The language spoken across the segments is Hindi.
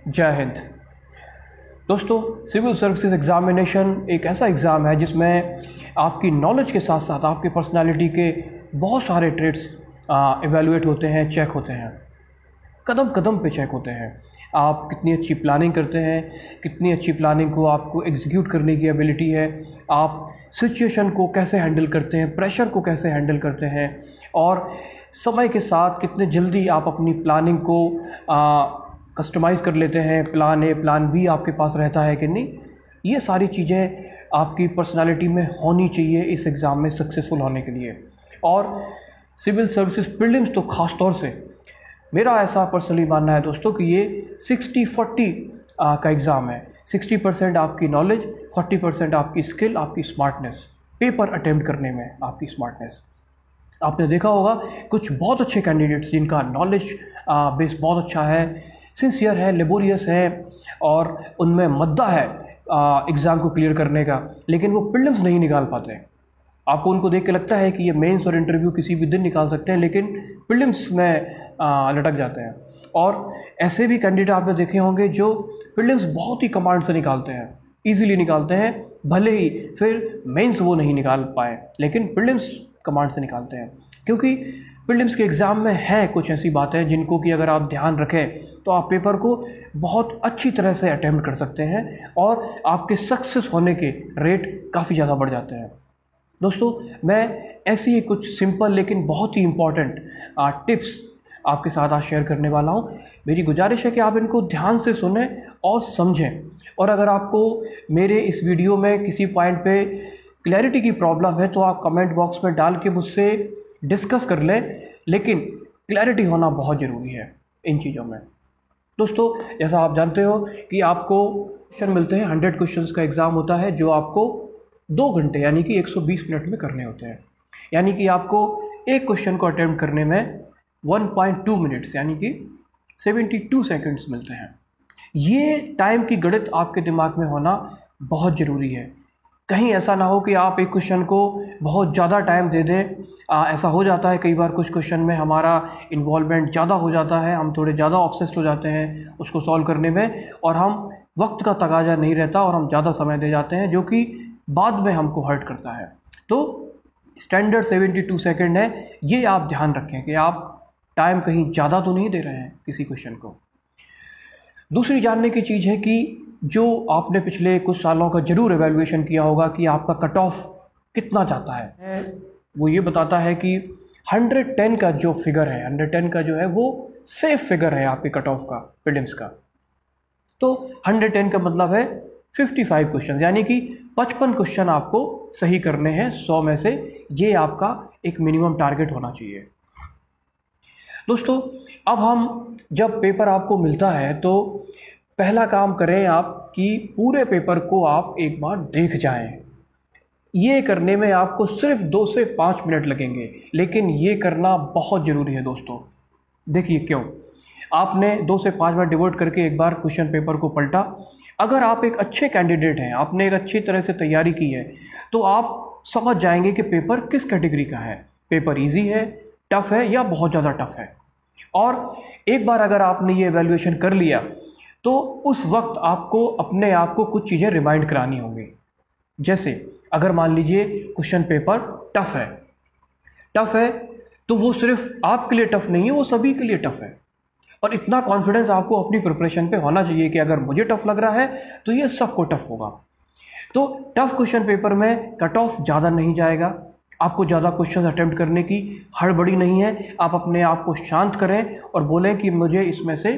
जय हिंद। दोस्तों, सिविल सर्विसेज एग्ज़ामिनेशन एक ऐसा एग्ज़ाम है जिसमें आपकी नॉलेज के साथ साथ आपकी पर्सनालिटी के बहुत सारे ट्रेड्स एवेलुएट होते हैं, चेक होते हैं, कदम कदम पे चेक होते हैं। आप कितनी अच्छी प्लानिंग करते हैं, कितनी अच्छी प्लानिंग को आपको एग्जीक्यूट करने की एबिलिटी है, आप सिचुएशन को कैसे हैंडल करते हैं, प्रेशर को कैसे हैंडल करते हैं, और समय के साथ कितने जल्दी आप अपनी प्लानिंग को कस्टमाइज़ कर लेते हैं। प्लान ए प्लान बी आपके पास रहता है कि नहीं, ये सारी चीज़ें आपकी पर्सनालिटी में होनी चाहिए इस एग्ज़ाम में सक्सेसफुल होने के लिए। और सिविल सर्विसेज प्रीलिम्स तो ख़ास तौर से मेरा ऐसा पर्सनली मानना है दोस्तों कि ये 60-40 का एग्ज़ाम है। 60% आपकी नॉलेज, 40% आपकी स्किल, आपकी स्मार्टनेस, पेपर अटेम्प्ट करने में आपकी स्मार्टनेस। आपने देखा होगा कुछ बहुत अच्छे कैंडिडेट्स जिनका नॉलेज बेस बहुत अच्छा है, सिंसियर है, लेबोरियस है और उनमें मद्दा है एग्ज़ाम को क्लियर करने का, लेकिन वो प्रीलिम्स नहीं निकाल पाते। आपको उनको देख के लगता है कि ये मेंस और इंटरव्यू किसी भी दिन निकाल सकते हैं, लेकिन प्रीलिम्स में लटक जाते हैं। और ऐसे भी कैंडिडेट आपने देखे होंगे जो प्रीलिम्स बहुत ही कमांड से निकालते हैं, इजीली निकालते हैं, भले ही फिर मेंस वो नहीं निकाल पाए, लेकिन प्रीलिम्स कमांड से निकालते हैं। क्योंकि प्रीलिम्स के एग्ज़ाम में है कुछ ऐसी बातें जिनको कि अगर आप ध्यान रखें तो आप पेपर को बहुत अच्छी तरह से अटेम्प्ट कर सकते हैं और आपके सक्सेस होने के रेट काफ़ी ज़्यादा बढ़ जाते हैं। दोस्तों, मैं ऐसी ही कुछ सिंपल लेकिन बहुत ही इम्पॉर्टेंट टिप्स आपके साथ आज शेयर करने वाला हूँ। मेरी गुजारिश है कि आप इनको ध्यान से सुनें और समझें। और अगर आपको मेरे इस वीडियो में किसी पॉइंट पे क्लैरिटी की प्रॉब्लम है तो आप कमेंट बॉक्स में डाल के मुझसे डिस्कस कर लें, लेकिन क्लैरिटी होना बहुत ज़रूरी है इन चीज़ों में। दोस्तों, जैसा आप जानते हो कि आपको क्वेश्चन मिलते हैं, 100 क्वेश्चंस का एग्ज़ाम होता है जो आपको 2 घंटे यानी कि 120 मिनट में करने होते हैं। यानी कि आपको एक क्वेश्चन को अटेम्प्ट करने में 1.2 मिनट्स यानी कि 72 सेकंड्स मिलते हैं। ये टाइम की गणित आपके दिमाग में होना बहुत ज़रूरी है। कहीं ऐसा ना हो कि आप एक क्वेश्चन को बहुत ज़्यादा टाइम दे दें। ऐसा हो जाता है कई बार, कुछ क्वेश्चन में हमारा इन्वॉल्वमेंट ज़्यादा हो जाता है, हम थोड़े ज़्यादा ऑब्सेस्ड हो जाते हैं उसको सॉल्व करने में, और हम वक्त का तकाजा नहीं रहता और हम ज़्यादा समय दे जाते हैं, जो कि बाद में हमको हर्ट करता है। तो स्टैंडर्ड 72 सेकेंड है, ये आप ध्यान रखें कि आप टाइम कहीं ज़्यादा तो नहीं दे रहे हैं किसी क्वेश्चन को। दूसरी जानने की चीज़ है कि जो आपने पिछले कुछ सालों का ज़रूर एवेल्युएशन किया होगा कि आपका कट ऑफ कितना जाता है। वो ये बताता है कि 110 का जो फिगर है, 110 का जो है वो सेफ फिगर है आपके कट ऑफ का, प्रीलिम्स का। तो 110 का मतलब है 55 क्वेश्चन, यानी कि 55 क्वेश्चन आपको सही करने हैं 100 में से। ये आपका एक मिनिमम टारगेट होना चाहिए। दोस्तों, अब हम जब पेपर आपको मिलता है तो पहला काम करें आप कि पूरे पेपर को आप एक बार देख जाएं। ये करने में आपको सिर्फ 2 से 5 मिनट लगेंगे, लेकिन ये करना बहुत ज़रूरी है दोस्तों। देखिए क्यों। आपने 2 से 5 मिनट डिवोट करके एक बार क्वेश्चन पेपर को पलटा। अगर आप एक अच्छे कैंडिडेट हैं, आपने एक अच्छी तरह से तैयारी की है, तो आप समझ जाएंगे कि पेपर किस कैटेगरी का है। पेपर ईजी है, टफ है या बहुत ज़्यादा टफ है। और एक बार अगर आपने ये एवेल्युएशन कर लिया तो उस वक्त आपको अपने आप को कुछ चीज़ें रिमाइंड करानी होंगी। जैसे अगर मान लीजिए क्वेश्चन पेपर टफ है तो वो सिर्फ आपके लिए टफ नहीं है, वो सभी के लिए टफ है। और इतना कॉन्फिडेंस आपको अपनी प्रिपरेशन पे होना चाहिए कि अगर मुझे टफ लग रहा है तो ये सबको टफ होगा। तो टफ क्वेश्चन पेपर में कट ऑफ ज़्यादा नहीं जाएगा, आपको ज़्यादा क्वेश्चन अटेम्प्ट करने की हड़बड़ी नहीं है। आप अपने आप को शांत करें और बोलें कि मुझे इसमें से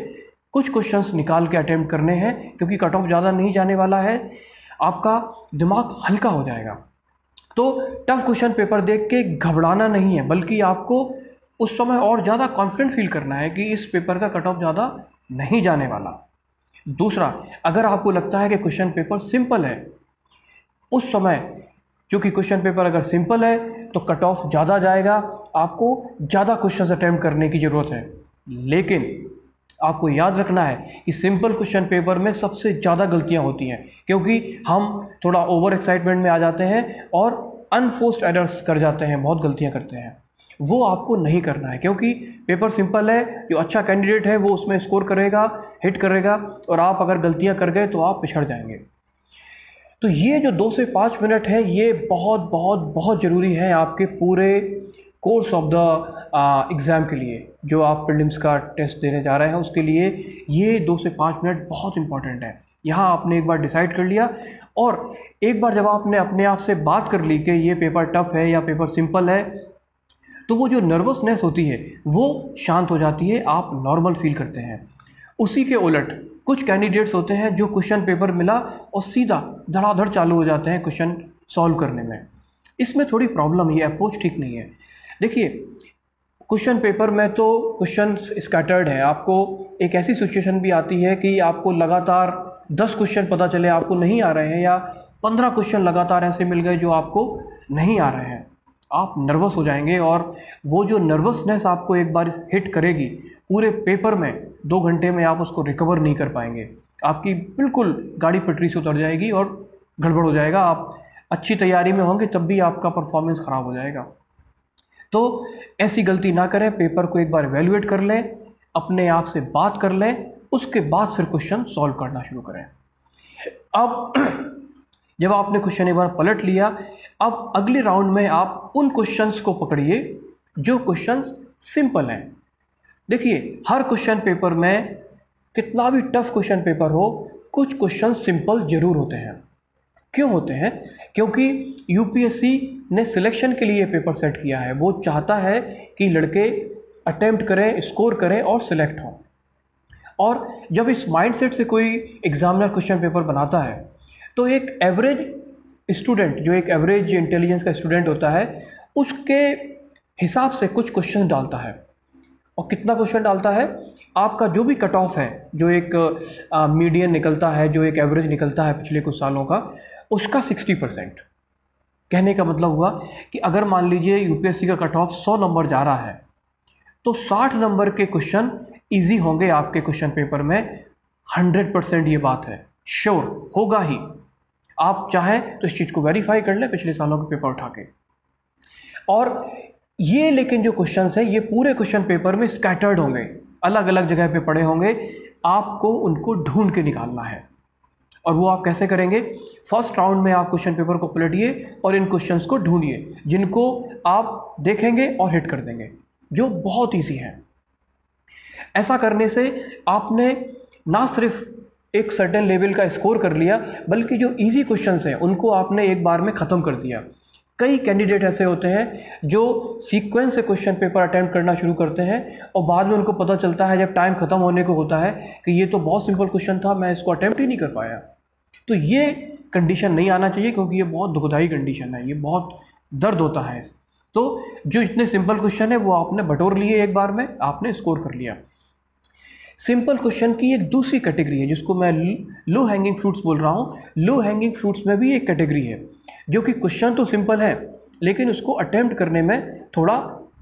कुछ क्वेश्चंस निकाल के अटेम्प्ट करने हैं, क्योंकि कट ऑफ ज़्यादा नहीं जाने वाला है। आपका दिमाग हल्का हो जाएगा। तो टफ क्वेश्चन पेपर देख के घबराना नहीं है, बल्कि आपको उस समय और ज़्यादा कॉन्फिडेंट फील करना है कि इस पेपर का कट ऑफ ज़्यादा नहीं जाने वाला। दूसरा, अगर आपको लगता है कि क्वेश्चन पेपर सिंपल है, उस समय क्योंकि क्वेश्चन पेपर अगर सिंपल है तो कट ऑफ ज़्यादा जाएगा, आपको ज़्यादा क्वेश्चन अटेम्प्ट करने की ज़रूरत है। लेकिन आपको याद रखना है कि सिंपल क्वेश्चन पेपर में सबसे ज़्यादा गलतियां होती हैं, क्योंकि हम थोड़ा ओवर एक्साइटमेंट में आ जाते हैं और अनफोर्स्ड एरर्स कर जाते हैं, बहुत गलतियां करते हैं। वो आपको नहीं करना है, क्योंकि पेपर सिंपल है। जो अच्छा कैंडिडेट है वो उसमें स्कोर करेगा हिट करेगा और आप अगर गलतियां कर गए तो आप पिछड़ जाएंगे। तो ये जो 2 से 5 मिनट है ये बहुत बहुत बहुत ज़रूरी है आपके पूरे कोर्स ऑफ द एग्ज़ाम के लिए। जो आप प्रीलिम्स का टेस्ट देने जा रहे हैं उसके लिए ये 2 से 5 मिनट बहुत इंपॉर्टेंट है। यहाँ आपने एक बार डिसाइड कर लिया और एक बार जब आपने अपने आप से बात कर ली कि ये पेपर टफ है या पेपर सिंपल है, तो वो जो नर्वसनेस होती है वो शांत हो जाती है, आप नॉर्मल फील करते हैं। उसी के उलट कुछ कैंडिडेट्स होते हैं जो क्वेश्चन पेपर मिला और सीधा धड़ाधड़ चालू हो जाते हैं क्वेश्चन सॉल्व करने में। इसमें थोड़ी प्रॉब्लम, ये अप्रोच ठीक नहीं है। देखिए, क्वेश्चन पेपर में तो क्वेश्चन स्कैटर्ड है, आपको एक ऐसी सिचुएशन भी आती है कि आपको लगातार 10 क्वेश्चन पता चले आपको नहीं आ रहे हैं, या 15 क्वेश्चन लगातार ऐसे मिल गए जो आपको नहीं आ रहे हैं। आप नर्वस हो जाएंगे और वो जो नर्वसनेस आपको एक बार हिट करेगी, पूरे पेपर में 2 घंटे में आप उसको रिकवर नहीं कर पाएंगे। आपकी बिल्कुल गाड़ी पटरी से उतर जाएगी और गड़बड़ हो जाएगा। आप अच्छी तैयारी में होंगे तब भी आपका परफॉर्मेंस ख़राब हो जाएगा। तो ऐसी गलती ना करें, पेपर को एक बार एवेल्युएट कर लें, अपने आप से बात कर लें, उसके बाद फिर क्वेश्चन सॉल्व करना शुरू करें। अब जब आपने क्वेश्चन एक बार पलट लिया, अब अगले राउंड में आप उन क्वेश्चंस को पकड़िए जो क्वेश्चंस सिंपल हैं। देखिए, हर क्वेश्चन पेपर में, कितना भी टफ क्वेश्चन पेपर हो, कुछ क्वेश्चन सिंपल जरूर होते हैं। क्यों होते हैं? क्योंकि यूपीएससी ने सिलेक्शन के लिए पेपर सेट किया है। वो चाहता है कि लड़के अटेम्प्ट करें, स्कोर करें और सिलेक्ट हों। और जब इस माइंडसेट से कोई एग्जामिनर क्वेश्चन पेपर बनाता है तो एक एवरेज स्टूडेंट, जो एक एवरेज इंटेलिजेंस का स्टूडेंट होता है, उसके हिसाब से कुछ क्वेश्चन डालता है। और कितना क्वेश्चन डालता है? आपका जो भी कट ऑफ है, जो एक मीडियन निकलता है, जो एक एवरेज निकलता है पिछले कुछ सालों का, उसका 60%। कहने का मतलब हुआ कि अगर मान लीजिए यूपीएससी का कट ऑफ 100 नंबर जा रहा है तो 60 नंबर के क्वेश्चन इजी होंगे आपके क्वेश्चन पेपर में। 100% ये बात है, श्योर होगा ही। आप चाहें तो इस चीज़ को वेरीफाई कर लें पिछले सालों के पेपर उठा के। और ये लेकिन जो क्वेश्चंस हैं ये पूरे क्वेश्चन पेपर में स्कैटर्ड होंगे, अलग अलग जगह पे पड़े होंगे। आपको उनको ढूंढ के निकालना है। और वो आप कैसे करेंगे? फर्स्ट राउंड में आप क्वेश्चन पेपर को पलटिए और इन क्वेश्चंस को ढूंढिए जिनको आप देखेंगे और हिट कर देंगे, जो बहुत ईजी है। ऐसा करने से आपने ना सिर्फ एक सर्टेन लेवल का स्कोर कर लिया, बल्कि जो इजी क्वेश्चंस हैं उनको आपने एक बार में ख़त्म कर दिया। कई कैंडिडेट ऐसे होते हैं जो सीक्वेंस से क्वेश्चन पेपर अटेम्प्ट करना शुरू करते हैं और बाद में उनको पता चलता है, जब टाइम ख़त्म होने को होता है, कि ये तो बहुत सिंपल क्वेश्चन था, मैं इसको अटेम्प्ट ही नहीं कर पाया। तो ये कंडीशन नहीं आना चाहिए, क्योंकि ये बहुत दुखदाई कंडीशन है, ये बहुत दर्द होता है। तो जो इतने सिंपल क्वेश्चन है वो आपने बटोर लिए, एक बार में आपने स्कोर कर लिया। सिंपल क्वेश्चन की एक दूसरी कैटेगरी है जिसको मैं लो हैंगिंग फ्रूट्स बोल रहा हूँ। लो हैंगिंग फ्रूट्स में भी एक कैटेगरी है जो कि क्वेश्चन तो सिंपल है लेकिन उसको अटेम्प्ट करने में थोड़ा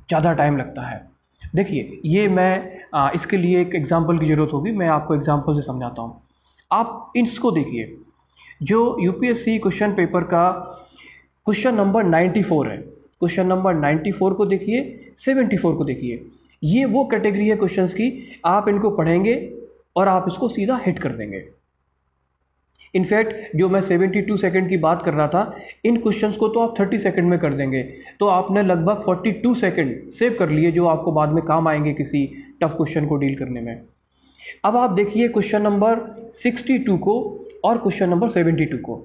ज़्यादा टाइम लगता है। देखिए, ये मैं इसके लिए एक एग्जांपल की ज़रूरत होगी, मैं आपको एग्जांपल से समझाता हूँ। आप इसको देखिए, जो यूपीएससी क्वेश्चन पेपर का क्वेश्चन नंबर 94 है, क्वेश्चन नंबर 94 को देखिए, 74 को देखिए। ये वो कैटेगरी है क्वेश्चंस की, आप इनको पढ़ेंगे और आप इसको सीधा हिट कर देंगे। इनफैक्ट जो मैं 72 सेकंड की बात कर रहा था, इन क्वेश्चंस को तो आप 30 सेकंड में कर देंगे। तो आपने लगभग 42 सेकंड सेव कर लिए, जो आपको बाद में काम आएंगे किसी टफ क्वेश्चन को डील करने में। अब आप देखिए क्वेश्चन नंबर 62 को और क्वेश्चन नंबर 72 को।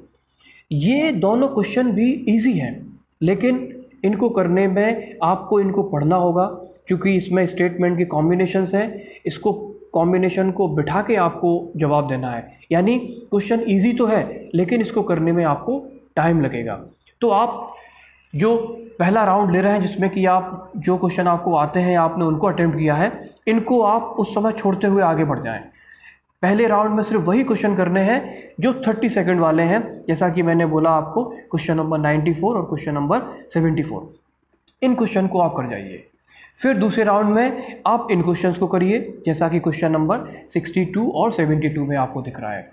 ये दोनों क्वेश्चन भी ईजी हैं, लेकिन इनको करने में आपको इनको पढ़ना होगा, क्योंकि इसमें स्टेटमेंट के कॉम्बिनेशंस हैं। इसको कॉम्बिनेशन को बिठा के आपको जवाब देना है। यानी क्वेश्चन इजी तो है लेकिन इसको करने में आपको टाइम लगेगा। तो आप जो पहला राउंड ले रहे हैं जिसमें कि आप जो क्वेश्चन आपको आते हैं आपने उनको अटेम्प्ट किया है, इनको आप उस समय छोड़ते हुए आगे बढ़ जाएं। पहले राउंड में सिर्फ वही क्वेश्चन करने हैं जो 30 सेकंड वाले हैं, जैसा कि मैंने बोला आपको, क्वेश्चन नंबर 94 और क्वेश्चन नंबर 74। इन क्वेश्चन को आप कर जाइए। फिर दूसरे राउंड में आप इन क्वेश्चंस को करिए, जैसा कि क्वेश्चन नंबर 62 और 72 में आपको दिख रहा है।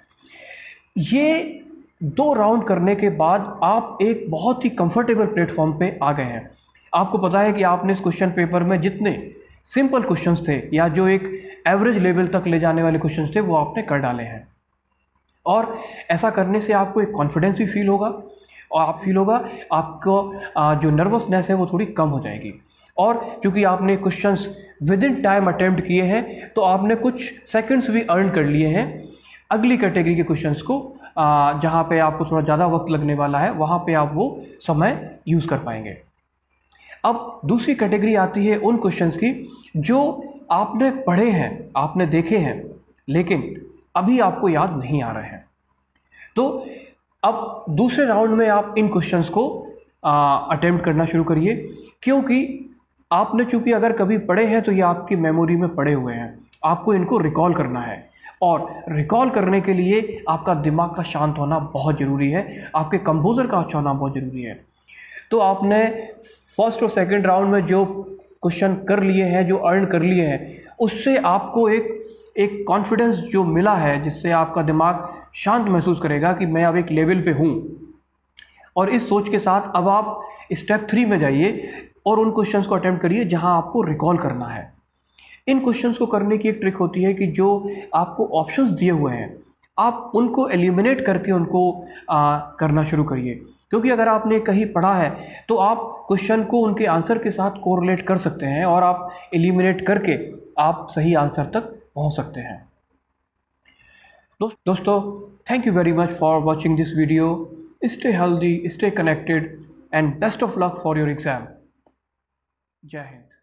ये 2 राउंड करने के बाद आप एक बहुत ही कंफर्टेबल प्लेटफॉर्म पे आ गए हैं। आपको पता है कि आपने इस क्वेश्चन पेपर में जितने सिंपल क्वेश्चंस थे या जो एक एवरेज लेवल तक ले जाने वाले क्वेश्चंस थे वो आपने कर डाले हैं। और ऐसा करने से आपको एक कॉन्फिडेंस भी फील होगा और आपको जो नर्वसनेस है वो थोड़ी कम हो जाएगी। और क्योंकि आपने questions with in time attempt किए हैं तो आपने कुछ सेकंड्स भी अर्न कर लिए हैं अगली कैटेगरी के क्वेश्चंस को, जहाँ पे आपको थोड़ा ज़्यादा वक्त लगने वाला है वहाँ पे आप वो समय यूज़ कर पाएंगे। अब दूसरी कैटेगरी आती है उन क्वेश्चंस की जो आपने पढ़े हैं, आपने देखे हैं, लेकिन अभी आपको याद नहीं आ रहे हैं। तो अब दूसरे राउंड में आप इन क्वेश्चंस को अटेम्प्ट करना शुरू करिए, क्योंकि आपने चूंकि अगर कभी पढ़े हैं तो ये आपकी मेमोरी में पड़े हुए हैं, आपको इनको रिकॉल करना है। और रिकॉल करने के लिए आपका दिमाग का शांत होना बहुत ज़रूरी है, आपके कंपोजर का अच्छा होना बहुत ज़रूरी है। तो आपने फर्स्ट और सेकंड राउंड में जो क्वेश्चन कर लिए हैं, जो अर्न कर लिए हैं, उससे आपको एक कॉन्फिडेंस जो मिला है, जिससे आपका दिमाग शांत महसूस करेगा कि मैं अब एक लेवल पे हूँ। और इस सोच के साथ अब आप स्टेप 3 में जाइए और उन क्वेश्चंस को अटेम्प्ट करिए जहां आपको रिकॉल करना है। इन क्वेश्चंस को करने की एक ट्रिक होती है कि जो आपको ऑप्शंस दिए हुए हैं आप उनको एलिमिनेट करके उनको करना शुरू करिए, क्योंकि अगर आपने कहीं पढ़ा है तो आप क्वेश्चन को उनके आंसर के साथ कोरिलेट कर सकते हैं और आप एलिमिनेट करके आप सही आंसर तक पहुंच सकते हैं। दोस्तों, thank you very much for watching this video. Stay healthy, stay connected, and best of luck for your exam. Jai Hind.